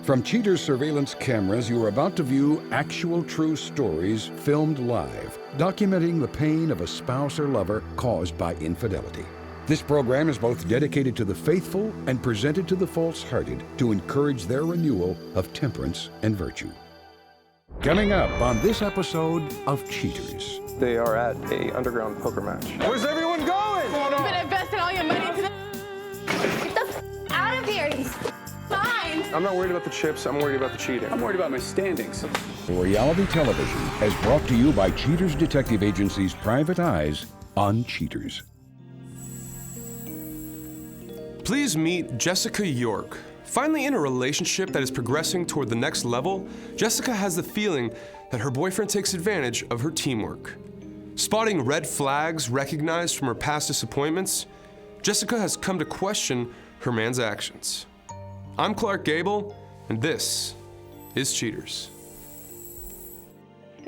From Cheater's surveillance cameras, you are about to view actual true stories filmed live, documenting the pain of a spouse or lover caused by infidelity. This program is both dedicated to the faithful and presented to the false-hearted to encourage their renewal of temperance and virtue. Coming up on this episode of Cheaters. They are at a underground poker match. Where's everyone going? You've been investing all your money into Get the out of here. He's fine. I'm not worried about the chips. I'm worried about the cheating. I'm worried about my standings. Reality television is brought to you by Cheaters Detective Agency's Private Eyes on Cheaters. Please meet Jessica York. Finally in a relationship that is progressing toward the next level, Jessica has the feeling that her boyfriend takes advantage of her teamwork. Spotting red flags recognized from her past disappointments, Jessica has come to question her man's actions. I'm Clark Gable, and this is Cheaters.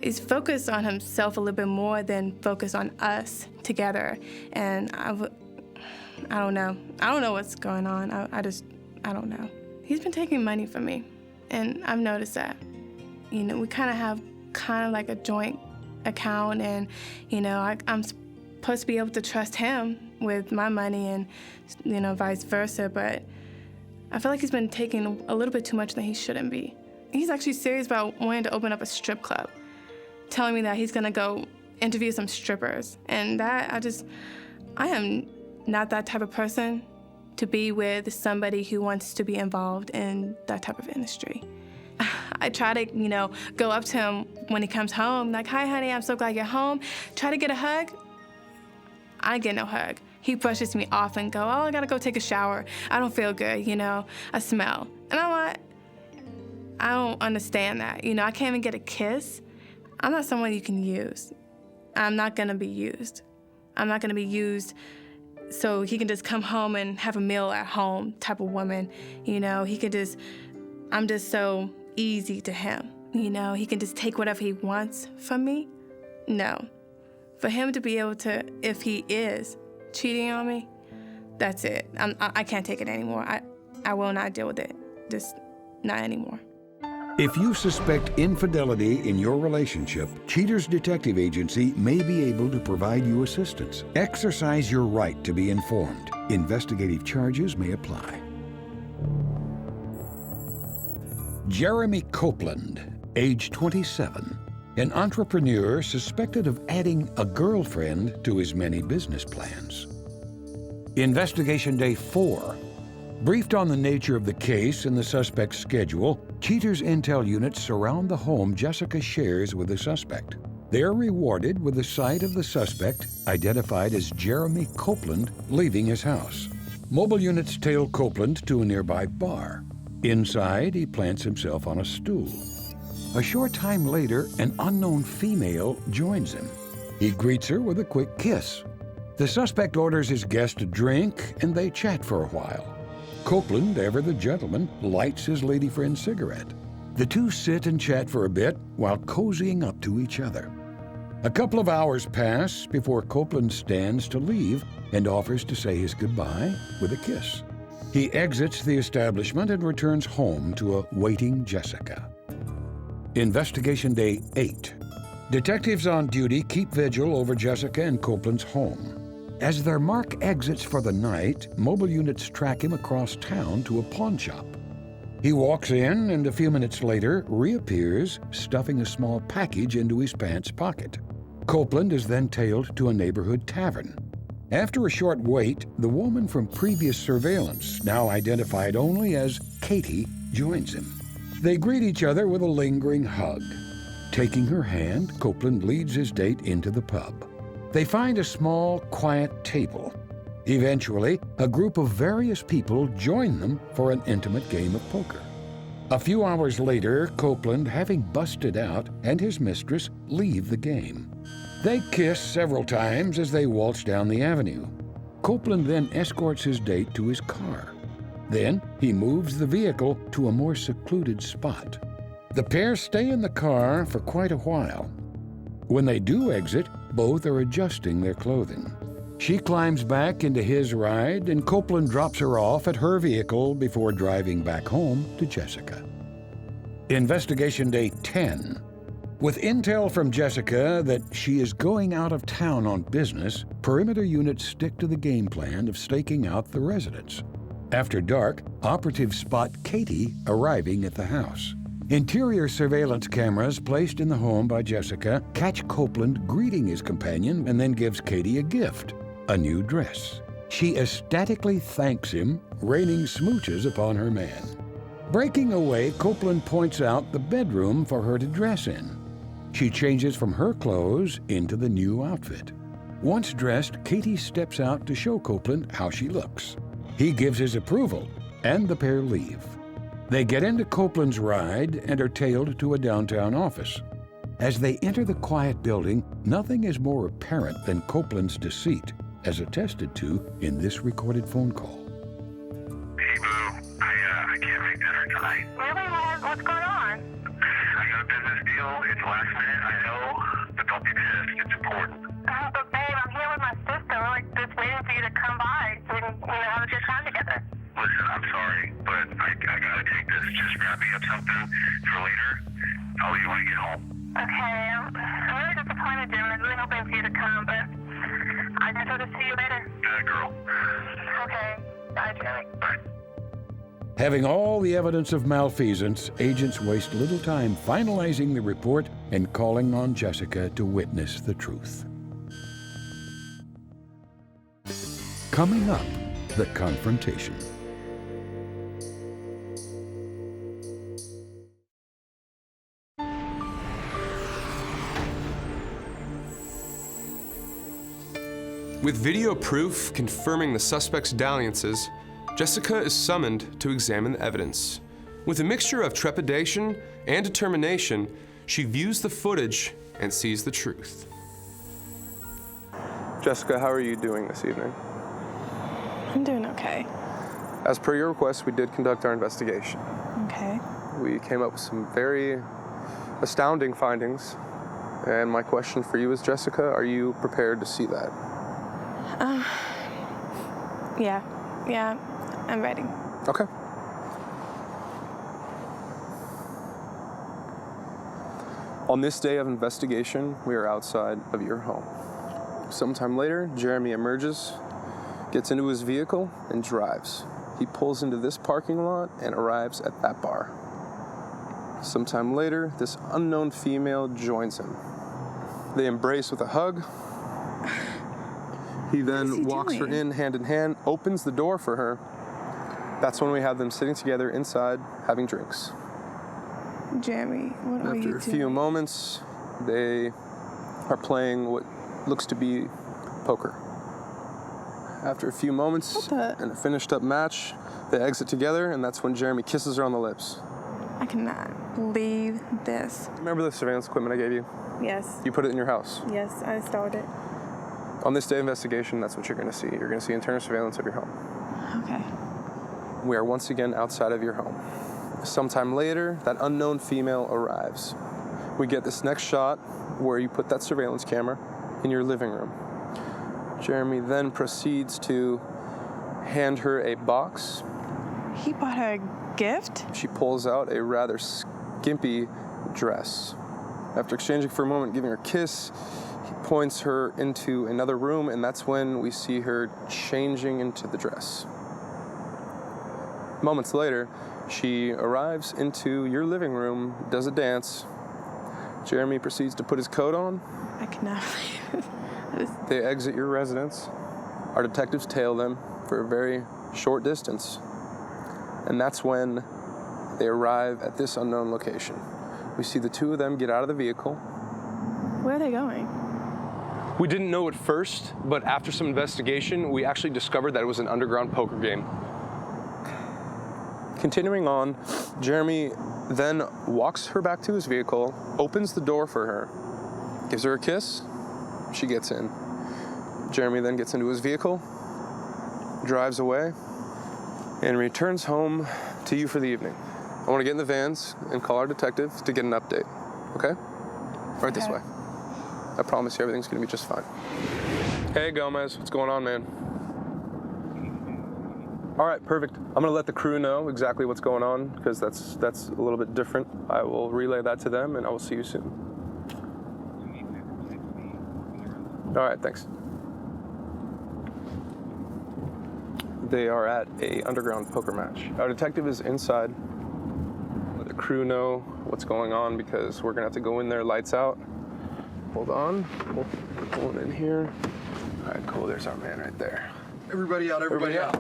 He's focused on himself a little bit more than focused on us together. And I don't know. I don't know what's going on. I don't know. He's been taking money from me, and I've noticed that. You know, we have like a joint account, and, you know, I'm supposed to be able to trust him with my money and, you know, vice versa, but I feel like he's been taking a little bit too much than he shouldn't be. He's actually serious about wanting to open up a strip club, telling me that he's gonna go interview some strippers, and that I am not that type of person to be with somebody who wants to be involved in that type of industry. I try to, you know, go up to him when he comes home, like, "Hi, honey, I'm so glad you're home." Try to get a hug. I get no hug. He brushes me off and go, "Oh, I gotta go take a shower. I don't feel good, you know, I smell." And I'm like, I don't understand that. You know, I can't even get a kiss. I'm not someone you can use. I'm not gonna be used. I'm not gonna be used so he can just come home and have a meal at home type of woman. You know, I'm just so easy to him. You know, he can just take whatever he wants from me. No. For him to be able to, if he is cheating on me, that's it. I can't take it anymore. I will not deal with it. Just not anymore. If you suspect infidelity in your relationship, Cheaters Detective Agency may be able to provide you assistance. Exercise your right to be informed. Investigative charges may apply. Jeremy Copeland, age 27, an entrepreneur suspected of adding a girlfriend to his many business plans. Investigation Day 4. Briefed on the nature of the case and the suspect's schedule, Cheaters Intel units surround the home Jessica shares with the suspect. They are rewarded with the sight of the suspect, identified as Jeremy Copeland, leaving his house. Mobile units tail Copeland to a nearby bar. Inside, he plants himself on a stool. A short time later, an unknown female joins him. He greets her with a quick kiss. The suspect orders his guest a drink, and they chat for a while. Copeland, ever the gentleman, lights his lady friend's cigarette. The two sit and chat for a bit while cozying up to each other. A couple of hours pass before Copeland stands to leave and offers to say his goodbye with a kiss. He exits the establishment and returns home to a waiting Jessica. Investigation Day 8. Detectives on duty keep vigil over Jessica and Copeland's home. As their mark exits for the night, mobile units track him across town to a pawn shop. He walks in and a few minutes later reappears, stuffing a small package into his pants pocket. Copeland is then tailed to a neighborhood tavern. After a short wait, the woman from previous surveillance, now identified only as Katie, joins him. They greet each other with a lingering hug. Taking her hand, Copeland leads his date into the pub. They find a small, quiet table. Eventually, a group of various people join them for an intimate game of poker. A few hours later, Copeland, having busted out, and his mistress leave the game. They kiss several times as they waltz down the avenue. Copeland then escorts his date to his car. Then he moves the vehicle to a more secluded spot. The pair stay in the car for quite a while. When they do exit, both are adjusting their clothing. She climbs back into his ride, and Copeland drops her off at her vehicle before driving back home to Jessica. Investigation Day 10. With intel from Jessica that she is going out of town on business, perimeter units stick to the game plan of staking out the residence. After dark, operatives spot Katie arriving at the house. Interior surveillance cameras placed in the home by Jessica catch Copeland greeting his companion and then gives Katie a gift, a new dress. She ecstatically thanks him, raining smooches upon her man. Breaking away, Copeland points out the bedroom for her to dress in. She changes from her clothes into the new outfit. Once dressed, Katie steps out to show Copeland how she looks. He gives his approval, and the pair leave. They get into Copeland's ride and are tailed to a downtown office. As they enter the quiet building, nothing is more apparent than Copeland's deceit, as attested to in this recorded phone call. Hey, Boo. I can't make dinner tonight. Really? What's going on? I got a business deal. It's last minute, I know. But don't be pissed. It's important. But babe, I'm here with my sister. We're like just waiting for you to come by so we can, have a good time together. Listen, I'm sorry, but I gotta take this. Just grab me up something for later. I'll leave when I get home. Okay, I'm really disappointed, Jim. I was really hoping for you to come, but I guess I'll just see you later. Girl. Okay. Bye, Jeremy. Bye. Having all the evidence of malfeasance, agents waste little time finalizing the report and calling on Jessica to witness the truth. Coming up, the confrontation. With video proof confirming the suspect's dalliances, Jessica is summoned to examine the evidence. With a mixture of trepidation and determination, she views the footage and sees the truth. Jessica, how are you doing this evening? I'm doing okay. As per your request, we did conduct our investigation. Okay. We came up with some very astounding findings. And my question for you is, Jessica, are you prepared to see that? Yeah, I'm ready. Okay. On this day of investigation, we are outside of your home. Sometime later, Jeremy emerges, gets into his vehicle, and drives. He pulls into this parking lot and arrives at that bar. Sometime later, this unknown female joins him. They embrace with a hug. He then walks her in hand, opens the door for her. That's when we have them sitting together inside having drinks. Jeremy, what are you doing? After a few moments, they are playing what looks to be poker. After a few moments and a finished up match, they exit together, and that's when Jeremy kisses her on the lips. I cannot believe this. Remember the surveillance equipment I gave you? Yes. You put it in your house. Yes, I installed it. On this day of investigation, that's what you're going to see. You're going to see internal surveillance of your home. Okay. We are once again outside of your home. Sometime later, that unknown female arrives. We get this next shot where you put that surveillance camera in your living room. Jeremy then proceeds to hand her a box. He bought her a gift? She pulls out a rather skimpy dress. After exchanging for a moment, giving her a kiss, he points her into another room, and that's when we see her changing into the dress. Moments later, she arrives into your living room, does a dance. Jeremy proceeds to put his coat on. I cannot believe it. They exit your residence. Our detectives tail them for a very short distance. And that's when they arrive at this unknown location. We see the two of them get out of the vehicle. Where are they going? We didn't know at first, but after some investigation, we actually discovered that it was an underground poker game. Continuing on, Jeremy then walks her back to his vehicle, opens the door for her, gives her a kiss, she gets in. Jeremy then gets into his vehicle, drives away, and returns home to you for the evening. I want to get in the vans and call our detective to get an update, okay? Right this way. I promise you everything's going to be just fine. Hey, Gomez, what's going on, man? All right, perfect. I'm gonna let the crew know exactly what's going on because that's a little bit different. I will relay that to them and I will see you soon. All right, thanks. They are at a underground poker match. Our detective is inside. Let the crew know what's going on because we're gonna have to go in there, lights out. Hold on, we're pulling in here. All right, cool, there's our man right there. Everybody out, everybody out.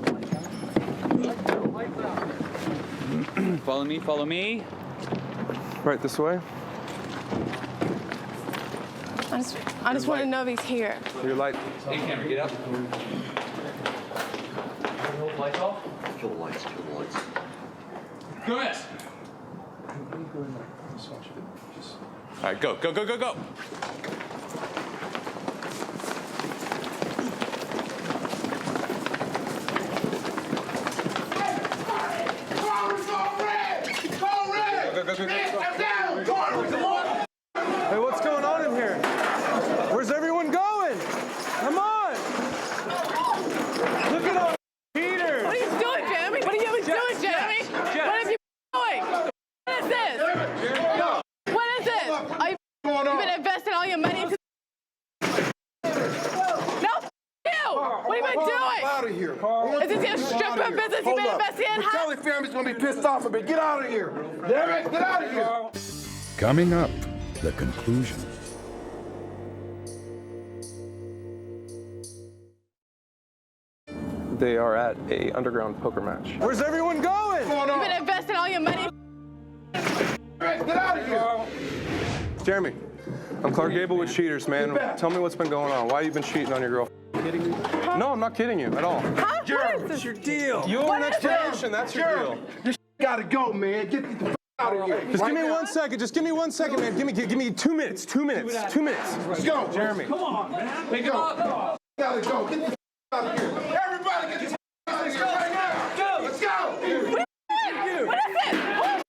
Follow me, follow me. Right this way. I just want to know if he's here. Your light. Hey, camera, get up. Kill the lights off. Kill the lights, kill the lights. Go ahead. All right, go, go, go, go, go. Hey, what's going on in here? Where's everyone going? Come on! Look at all Peter! What are you doing, Jeremy? What are you doing, Jeremy? What are you doing? What is this? What is this? Are you been investing all your money into? No, you! What have you been doing? Out of here. Is this your stripper business you've been investing in? The Kelly family's gonna be pissed off of me. Get out of here. Damn it, get out of here. Coming up, the conclusion. They are at a underground poker match. Where's everyone going? You've been investing all your money. Get out of here. Jeremy, I'm Clark Gable with Cheaters, man. Tell me what's been going on. Why you been cheating on your girlfriend? Kidding me? No, I'm not kidding you at all. Huh? Jeremy, what's your deal? You owe an explanation, that's your deal. This gotta go, man. Get the out of here. Just give me 1 second. Just give me 1 second, man. Give me 2 minutes. 2 minutes. 2 minutes. Let's go. Jeremy. Come on, man. Pick him Go. up. Gotta go. Get the out of here. Everybody get the out of here right now. Go. Let's go. What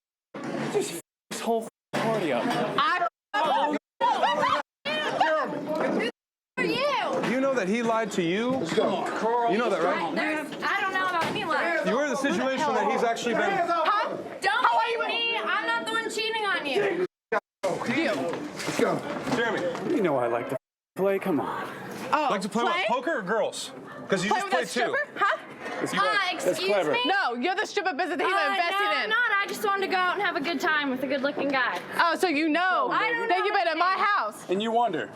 is this? This whole party up. You know that he lied to you? Let's go. You know that, right? I don't know about any lies. You were in the situation that he's actually been... Huh? Don't blame me. I'm not the one cheating on you. Let's go. Jeremy. You know I like to play, come on. Oh, Like to play what, poker or girls? Because you Play just with played that two. stripper? Huh? Excuse me? No, you're the stripper business that he was No, investing I'm in. not. I just wanted to go out and have a good time with a good-looking guy. Oh, so you know I don't that know you've been at my house. And you wonder.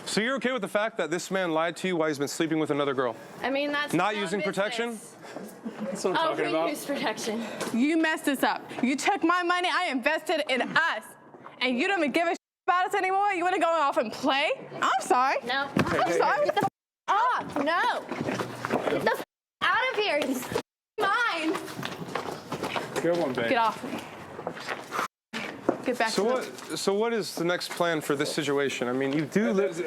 So you're okay with the fact that this man lied to you while he's been sleeping with another girl? I mean, that's Not his own using business. protection? That's what I'm Oh, talking who about. used protection? You messed this up. You took my money. I invested in us. And you don't even give a about us anymore? You want to go off and play? I'm sorry. No. I'm sorry. Get the off. No. Get the out of here. It's mine. Good one, babe. Get off me. Get back to the... So what is the next plan for this situation? I mean, you do live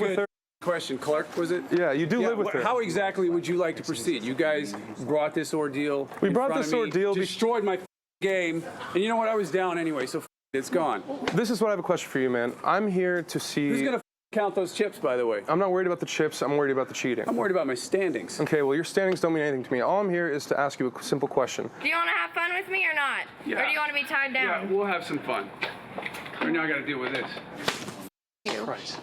with her. Question, Clark, was it? Yeah, you do live with her. How exactly would you like to proceed? You guys brought this ordeal. We in brought front this of me, ordeal be- destroyed my game, and you know what? I was down anyway, so it's gone. This is what I have a question for you, man. I'm here to see... Who's gonna count those chips, by the way? I'm not worried about the chips. I'm worried about the cheating. I'm worried about my standings. Okay, well, your standings don't mean anything to me. All I'm here is to ask you a simple question. Do you want to have fun with me or not? Yeah. Or do you want to be tied down? Yeah, we'll have some fun. Right now I gotta deal with this. Christ.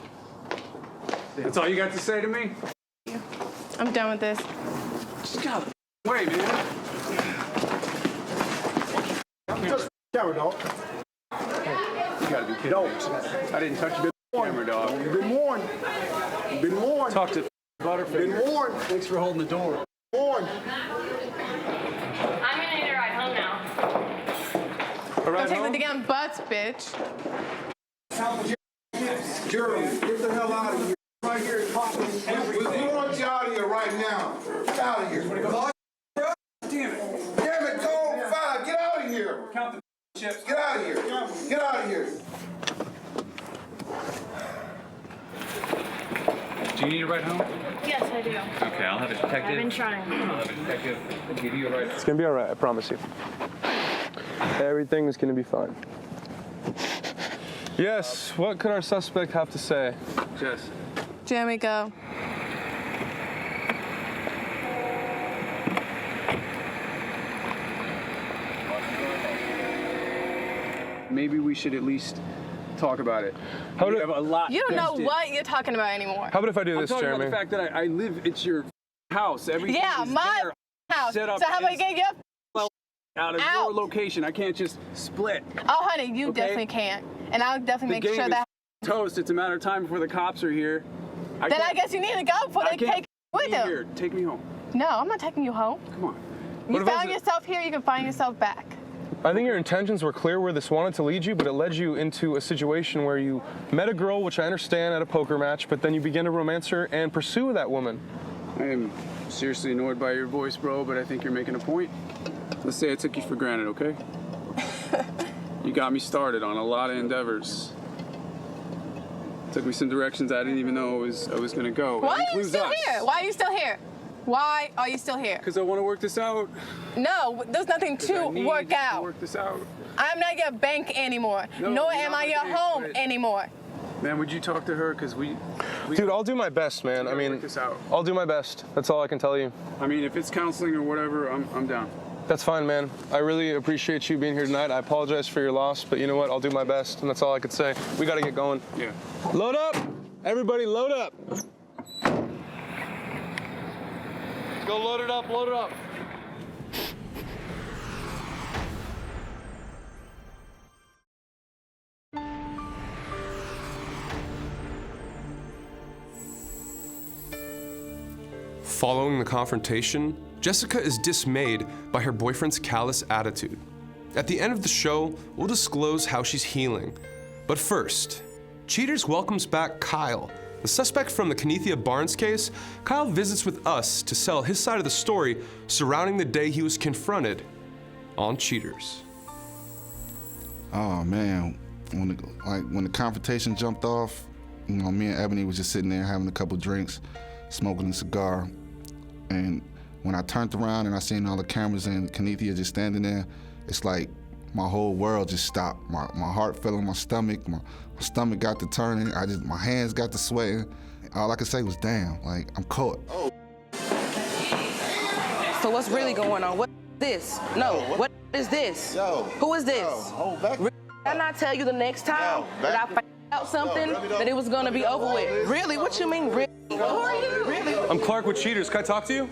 That's all you got to say to me? I'm done with this. Just got wait, man. Just camera, dog. You gotta be kidding me. I didn't touch the camera, dog. You've been warned. You've been warned. Talk to Butterfinger. Been warned. Thanks for holding the door. Warned. I'm gonna need a ride home now. All right, Go take the damn butts, bitch. Jeremy, get the hell out of here. Right here in Copeland. We want you out of here right now. Get out of here. Damn it. Damn it, code 5. Get out of here. Count the chips. Get out of here. Get out of here. Do you need a ride home? Yes, I do. Okay, I'll have a detective. I've been trying. I'll have a detective give you a ride. It's gonna be all right, I promise you. Everything is gonna be fine. Yes, what could our suspect have to say? Jess. Jeremy, go. maybe we should at least talk about it. How We do- have a lot. You don't know fenced in. what you're talking about anymore. How about if I do I'm this, talking Jeremy? about the fact that I live. It's your house. Everything Yeah, is my there, house. set up So how about you as get your well out of out. your location? I can't just split. Oh, honey, you Okay. definitely can't. And I'll definitely The make game sure that. is toast. It's a matter of time before the cops are here. Then I guess you need to go before I they can't take you with be them. here. Take me home. No, I'm not taking you home. Come on. You if I found was- yourself here, you can find yourself back. I think your intentions were clear where this wanted to lead you, but it led you into a situation where you met a girl, which I understand, at a poker match, but then you began to romance her and pursue that woman. I am seriously annoyed by your voice, bro, but I think you're making a point. Let's say I took you for granted, okay? You got me started on a lot of endeavors. Took me some directions I didn't even know I was gonna go. Why are you still here? Why are you still here? Why are you still here? Because I want to work this out. No, there's nothing 'Cause to I need work to out. work this out. I'm not your bank anymore, No, nor you're am not I my your bank, home but- anymore. Man, would you talk to her? Because we Dude, I'll do my best, man. I gotta mean, work this out. I'll do my best. That's all I can tell you. I mean, if it's counseling or whatever, I'm down. That's fine, man. I really appreciate you being here tonight. I apologize for your loss, but you know what? I'll do my best, and that's all I could say. We got to get going. Yeah. Load up! Everybody, load up! Go load it up, load it up. Following the confrontation, Jessica is dismayed by her boyfriend's callous attitude. At the end of the show, we'll disclose how she's healing. But first, Cheaters welcomes back Kyle. The suspect from the Kenethia Barnes case, Kyle visits with us to sell his side of the story surrounding the day he was confronted on Cheaters. Oh man, when the confrontation jumped off, you know, me and Ebony was just sitting there having a couple drinks, smoking a cigar, and when I turned around and I seen all the cameras and Kenethia just standing there, it's like my whole world just stopped. My heart fell in my stomach. My stomach got to turning. My hands got to sweating. All I could say was, "Damn!" Like I'm caught. So what's really going on? What is this? No. What is this? Yo. Who is this? Yo, hold back. Did I not tell you the next time that I found out something that it was gonna be over with? Really? What you mean, really? Who are you? Really? I'm Clark with Cheaters. Can I talk to you?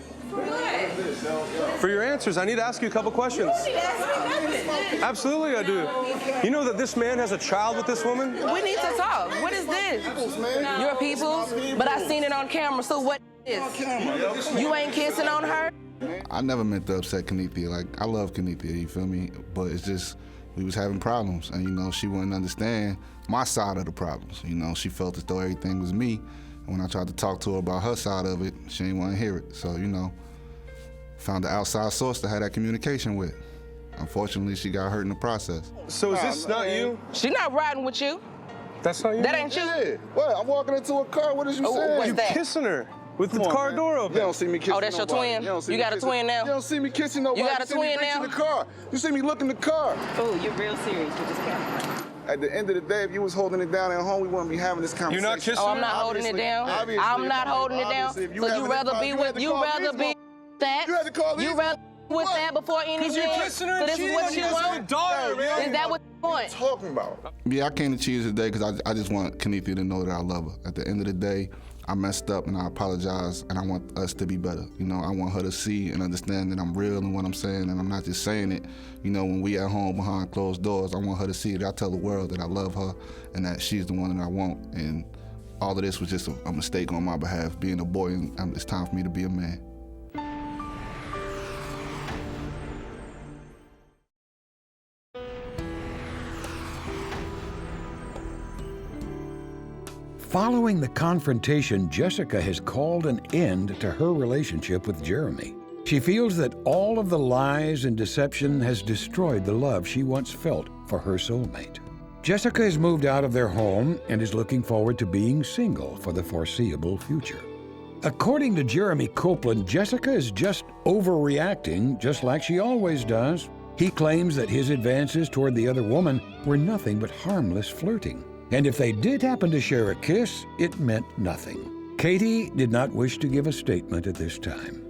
For your answers, I need to ask you a couple questions. Absolutely, I do. You know that this man has a child with this woman? We need to talk. What is this? Your people's? But I seen it on camera, so what is this? You ain't kissing on her? I never meant to upset Kenethia. Like, I love Kenethia, you feel me? But it's just, we was having problems, and you know, she wouldn't understand my side of the problems. You know, she felt as though everything was me, and when I tried to talk to her about her side of it, she didn't want to hear it. So, you know, found an outside source to have that communication with. Unfortunately, she got hurt in the process. So is this not you? She not riding with you. That's not you? That ain't you. Yeah. What? I'm walking into a car. What is you saying? what's You that? kissing her with the car door open. You don't see me kissing Oh, that's your nobody. twin? don't see You me got a kissing- twin now? You don't see me kissing nobody. You got a see me twin reach in now? the car. You see me look in the car. Oh, you're real serious with this camera. At the end of the day, if you was holding it down at home, we wouldn't be having this conversation. You're not kissing Oh, I'm not holding it Obviously- down. obviously, I'm not holding it down. obviously, if So having you this rather con- be you with had to you call rather these be that You had to call you these rather with What? that before anything. Because you're kissing her So and this is cheating what on you your want? daughter, man. Is that what you want? talking about? Yeah, I came to Cheaters today because I just want Kenethia to know that I love her. At the end of the day, I messed up and I apologize, and I want us to be better. You know, I want her to see and understand that I'm real in what I'm saying, and I'm not just saying it, you know, when we at home behind closed doors. I want her to see that I tell the world that I love her and that she's the one that I want. And all of this was just a mistake on my behalf, being a boy, and it's time for me to be a man. Following the confrontation, Jessica has called an end to her relationship with Jeremy. She feels that all of the lies and deception has destroyed the love she once felt for her soulmate. Jessica has moved out of their home and is looking forward to being single for the foreseeable future. According to Jeremy Copeland, Jessica is just overreacting, just like she always does. He claims that his advances toward the other woman were nothing but harmless flirting. And if they did happen to share a kiss, it meant nothing. Katie did not wish to give a statement at this time.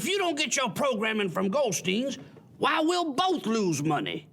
If you don't get your programming from Goldstein's, why, we'll both lose money.